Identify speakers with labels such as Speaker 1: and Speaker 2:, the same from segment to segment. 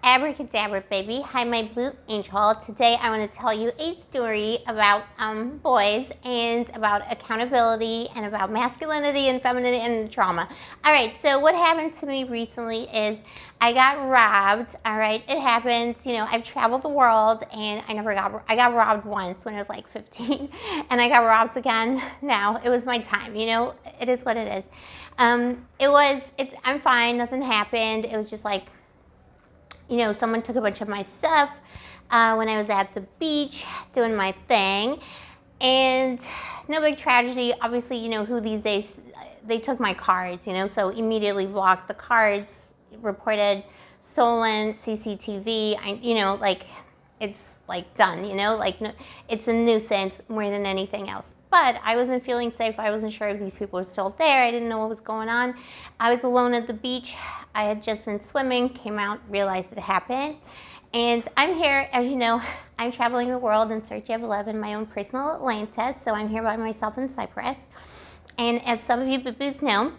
Speaker 1: Abracadabra, baby. Hi, my blue angel. Today I want to tell you a story about boys and about accountability and about masculinity and femininity and trauma. All right, so what happened to me recently is I got robbed. All right, it happens. You know, I've traveled the world and I got robbed once when I was like 15 and I got robbed again now. It was my time, you know, it is what it is. I'm fine, nothing happened. It was just like, you know, someone took a bunch of my stuff when I was at the beach doing my thing. And no big tragedy. Obviously, you know who these days, they took my cards, you know, so immediately blocked the cards, reported stolen, CCTV, you know, like, it's like done, you know, like no, it's a nuisance more than anything else. But I wasn't feeling safe. I wasn't sure if these people were still there. I didn't know what was going on. I was alone at the beach. I had just been swimming, came out, realized it happened. And I'm here, as you know, I'm traveling the world in search of love in my own personal Atlantis. So I'm here by myself in Cyprus. And as some of you boo-boos know,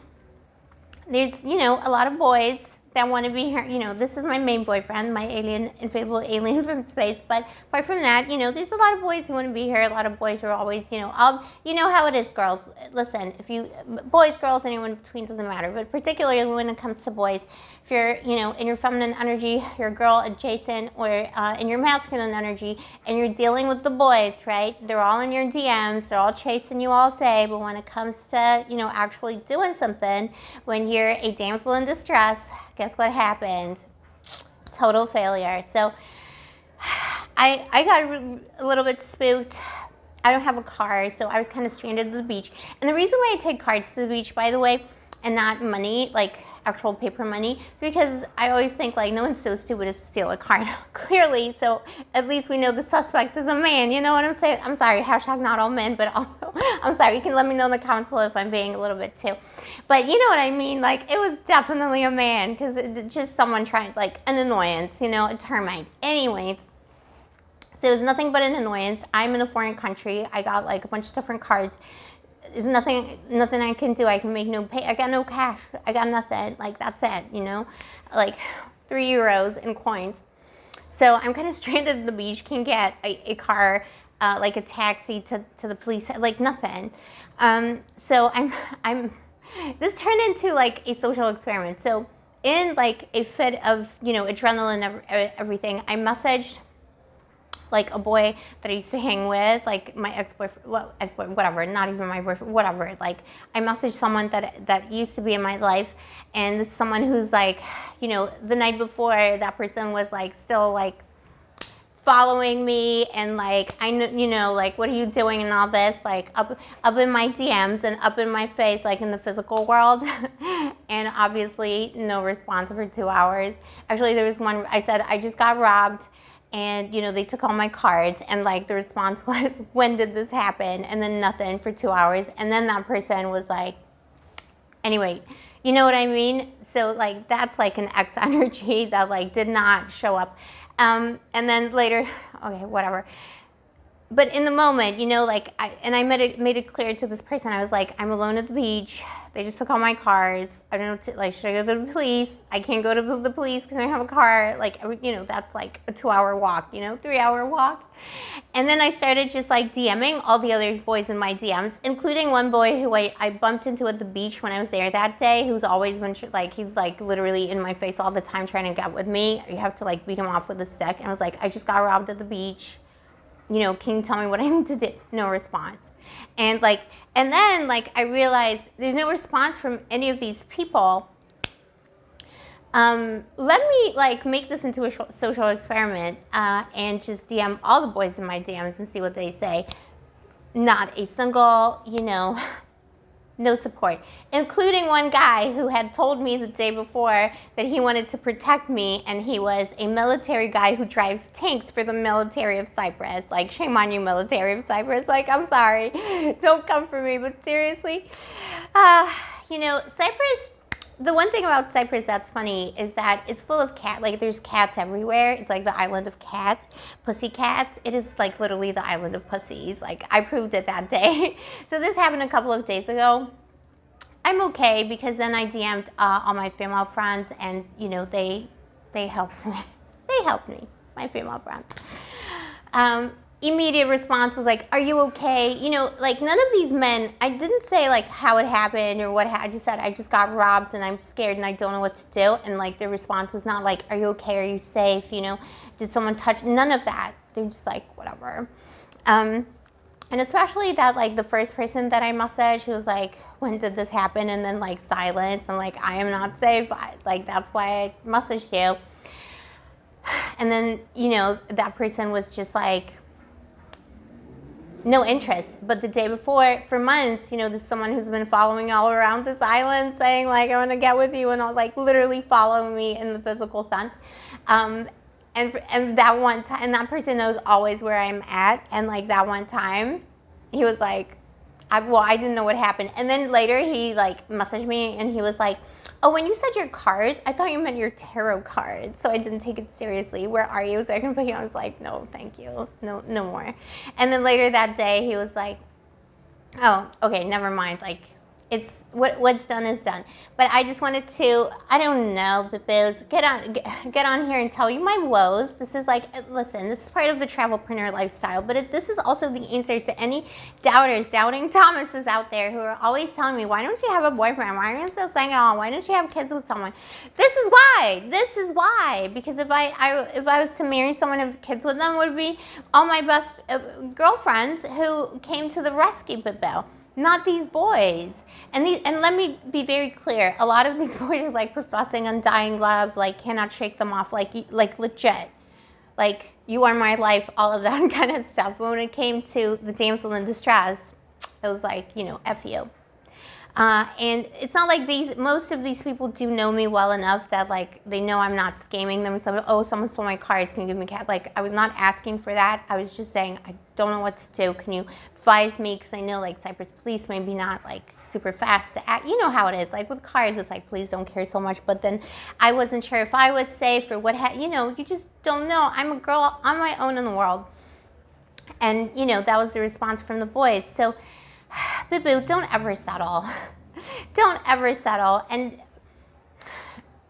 Speaker 1: there's, you know, a lot of boys that want to be here. You know, this is my main boyfriend, my alien, inflatable alien from space. But apart from that, you know, there's a lot of boys who want to be here. A lot of boys are always, you know, you know how it is, girls. Listen, if you, boys, girls, anyone in between, doesn't matter. But particularly when it comes to boys, if you're, you know, in your feminine energy, you're a girl adjacent, or in your masculine energy, and you're dealing with the boys, right? They're all in your DMs. They're all chasing you all day. But when it comes to, you know, actually doing something, when you're a damsel in distress, guess what happened? Total failure. So I got a little bit spooked. I don't have a car, so I was kind of stranded at the beach. And the reason why I take cards to the beach, by the way, and not money, like actual paper money, is because I always think, like, no one's so stupid as to steal a card. Clearly, so at least we know the suspect is a man. You know what I'm saying? I'm sorry, hashtag not all men, but also, I'm sorry, you can let me know in the comments below if I'm being a little bit too. But you know what I mean? Like, it was definitely a man, because just someone trying, like, an annoyance, you know, a termite. Anyways, so it was nothing but an annoyance. I'm in a foreign country. I got like a bunch of different cards. There's nothing I can do. I can make no pay. I got no cash. I got nothing. Like, that's it, you know, like €3 in coins. So I'm kind of stranded at the beach. Can't get a car, like a taxi to the police, like nothing. So this turned into like a social experiment. So in like a fit of, you know, adrenaline and everything, I messaged like a boy that I used to hang with, like my ex-boyfriend, well, ex-boyfriend, whatever, not even my boyfriend, whatever. Like, I messaged someone that used to be in my life, and this someone who's like, you know, the night before, that person was like still like following me, and like, you know, like, what are you doing and all this, like up in my DMs and up in my face, like in the physical world. And obviously no response for 2 hours. Actually, there was one, I said, I just got robbed, and, you know, they took all my cards, and like the response was, when did this happen? And then nothing for 2 hours. And then that person was like, anyway, you know what I mean? So like, that's like an X energy that like did not show up. And then later, okay, whatever. But in the moment, you know, like, I made it clear to this person. I was like, I'm alone at the beach. They just took all my cards. I don't know, like, should I go to the police? I can't go to the police because I don't have a car. Like, you know, that's like a 2-hour walk, you know, 3-hour walk. And then I started just like DMing all the other boys in my DMs, including one boy who I bumped into at the beach when I was there that day, who's always been, like, he's like literally in my face all the time trying to get with me. You have to like beat him off with a stick. And I was like, I just got robbed at the beach. You know, can you tell me what I need to do? No response. And then like I realized there's no response from any of these people. Let me like make this into a social experiment and just DM all the boys in my DMs and see what they say. Not a single, you know, no support, including one guy who had told me the day before that he wanted to protect me, and he was a military guy who drives tanks for the military of Cyprus. Like, shame on you, military of Cyprus. Like, I'm sorry, don't come for me, but seriously, you know, Cyprus, the one thing about Cyprus that's funny is that it's full of cats. Like, there's cats everywhere. It's like the island of cats, pussy cats. It is like literally the island of pussies. Like, I proved it that day. So this happened a couple of days ago. I'm okay, because then I DM'd all my female friends, and, you know, they helped me. She helped me, my female friend. Immediate response was like, are you okay? You know, like none of these men, I didn't say like how it happened or what I just said, I just got robbed and I'm scared and I don't know what to do. And like their response was not like, are you okay? Are you safe? You know, did someone touch? None of that. They're just like, whatever. And especially that like the first person that I messaged was like, when did this happen? And then like silence. I'm like, I am not safe. Like that's why I messaged you. And then, you know, that person was just like, no interest. But the day before, for months, you know, there's someone who's been following all around this island saying like, I want to get with you, and all, like literally following me in the physical sense. And that one time, and that person knows always where I'm at. And like that one time, he was like, I didn't know what happened. And then later he like messaged me and he was like, oh, when you said your cards, I thought you meant your tarot cards. So I didn't take it seriously. Where are you? So I can put you on. I was like, no, thank you. No more. And then later that day he was like, oh, okay, never mind. Like, it's what's done is done. But I just wanted to, I don't know, boo-boos, get on here and tell you my woes. This is like, listen, this is part of the travelpreneur lifestyle, but this is also the answer to any doubters, doubting Thomases out there who are always telling me, why don't you have a boyfriend? Why are you still single? Why don't you have kids with someone? This is why. This is why. Because if I was to marry someone and have kids with them, it would be all my best girlfriends who came to the rescue, boo-boo. Not these boys. And let me be very clear. A lot of these boys are like professing undying love, like cannot shake them off, like legit. Like, you are my life, all of that kind of stuff. But when it came to the damsel in distress, it was like, you know, F you. And it's not like most of these people do know me well enough that like they know I'm not scamming them or something. Oh, someone stole my cards, can you give me cash? Like, I was not asking for that. I was just saying, I don't know what to do. Can you advise me? Because I know like Cyprus police maybe not like super fast to act. You know how it is. Like with cards, it's like, please don't care so much. But then I wasn't sure if I was safe or what, you know, you just don't know. I'm a girl on my own in the world. And, you know, that was the response from the boys. So, boo-boo, don't ever settle. Don't ever settle. And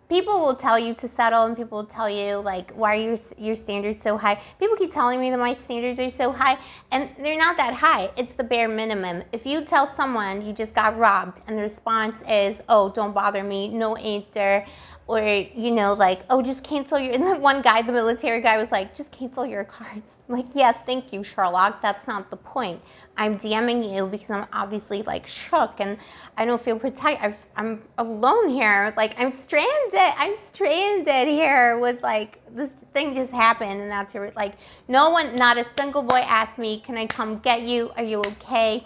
Speaker 1: people will tell you to settle, and people will tell you, like, why are your standards so high? People keep telling me that my standards are so high, and they're not that high. It's the bare minimum. If you tell someone you just got robbed, and the response is, oh, don't bother me, no answer, or, you know, like, oh, just cancel your, and then one guy, the military guy, was like, just cancel your cards. I'm like, yeah, thank you, Sherlock. That's not the point. I'm DMing you because I'm obviously like shook and I don't feel protected. I'm alone here. Like, I'm stranded. I'm stranded here with like, this thing just happened, and that's like, no one, not a single boy asked me, can I come get you? Are you okay?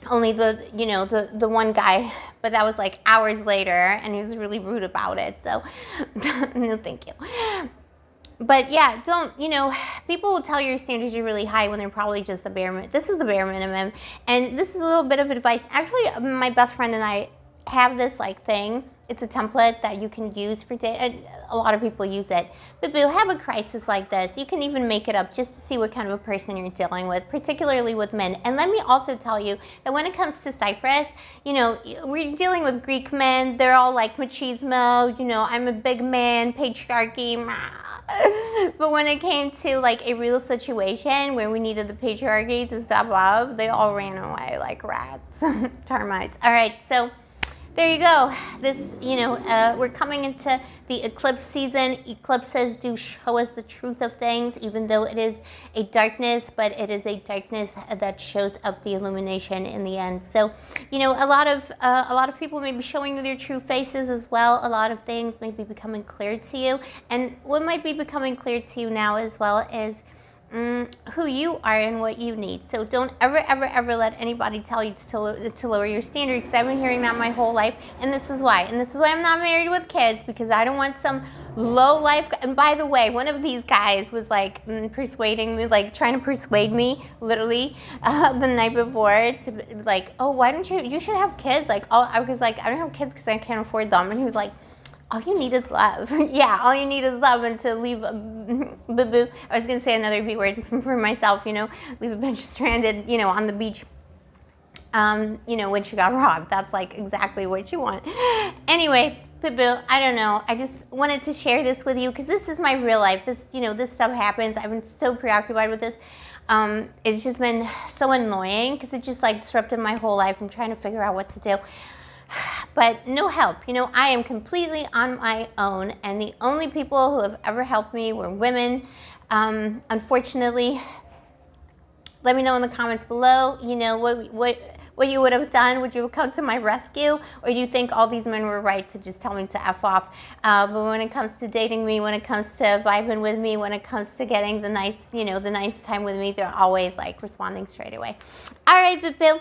Speaker 1: Only the, you know, the one guy, but that was like hours later, and he was really rude about it. So, no, thank you. But yeah, don't, you know, people will tell your standards are really high when they're probably just the bare minimum. This is the bare minimum. And this is a little bit of advice. Actually, my best friend and I have this like thing. It's a template that you can use for dating. A lot of people use it. But boo, have a crisis like this. You can even make it up just to see what kind of a person you're dealing with, particularly with men. And let me also tell you that when it comes to Cyprus, you know, we're dealing with Greek men. They're all like machismo, you know, I'm a big man, patriarchy. But when it came to like a real situation where we needed the patriarchy to step up, they all ran away like rats, termites. All right, so there you go. This, you know, we're coming into the eclipse season. Eclipses do show us the truth of things, even though it is a darkness, but it is a darkness that shows up the illumination in the end. So, you know, a lot of people may be showing you their true faces as well. A lot of things may be becoming clear to you, and what might be becoming clear to you now as well is who you are and what you need. So don't ever let anybody tell you to lower your standards, because I've been hearing that my whole life, and this is why. And this is why I'm not married with kids, because I don't want some low life. And by the way, one of these guys was like persuading me, like trying to persuade me literally the night before to like, oh, why don't you should have kids. Like, oh, I was like, I don't have kids because I can't afford them. And he was like, all you need is love. Yeah, all you need is love, and to leave boo-boo. I was going to say another B word for myself, you know, leave a bitch stranded, you know, on the beach, you know, when she got robbed. That's like exactly what you want. Anyway, Boo, I don't know. I just wanted to share this with you because this is my real life. This, this stuff happens. I've been so preoccupied with this. It's just been so annoying because it just like disrupted my whole life. I'm trying to figure out what to do. But no help. I am completely on my own, and the only people who have ever helped me were women. Unfortunately, let me know in the comments below, what you would have done. Would you have come to my rescue, or do you think all these men were right to just tell me to F off? But when it comes to dating me, when it comes to vibing with me, when it comes to getting the nice time with me, they're always like responding straight away. All right, boo.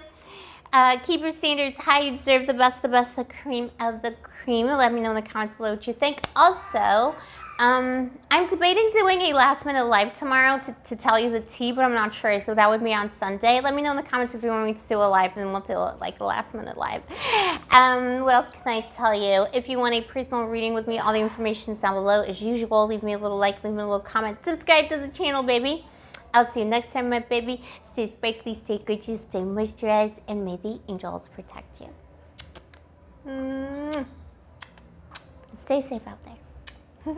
Speaker 1: Keep your standards high. You deserve the best, the cream of the cream. Let me know in the comments below what you think. Also, I'm debating doing a last minute live tomorrow to tell you the tea, but I'm not sure. So that would be on Sunday. Let me know in the comments if you want me to do a live, and we'll do it like a last minute live. What else can I tell you? If you want a personal reading with me, all the information is down below. As usual, leave me a little like, leave me a little comment. Subscribe to the channel, baby. I'll see you next time, my baby. Stay sparkly, stay gorgeous, stay moisturized, and may the angels protect you. Stay safe out there.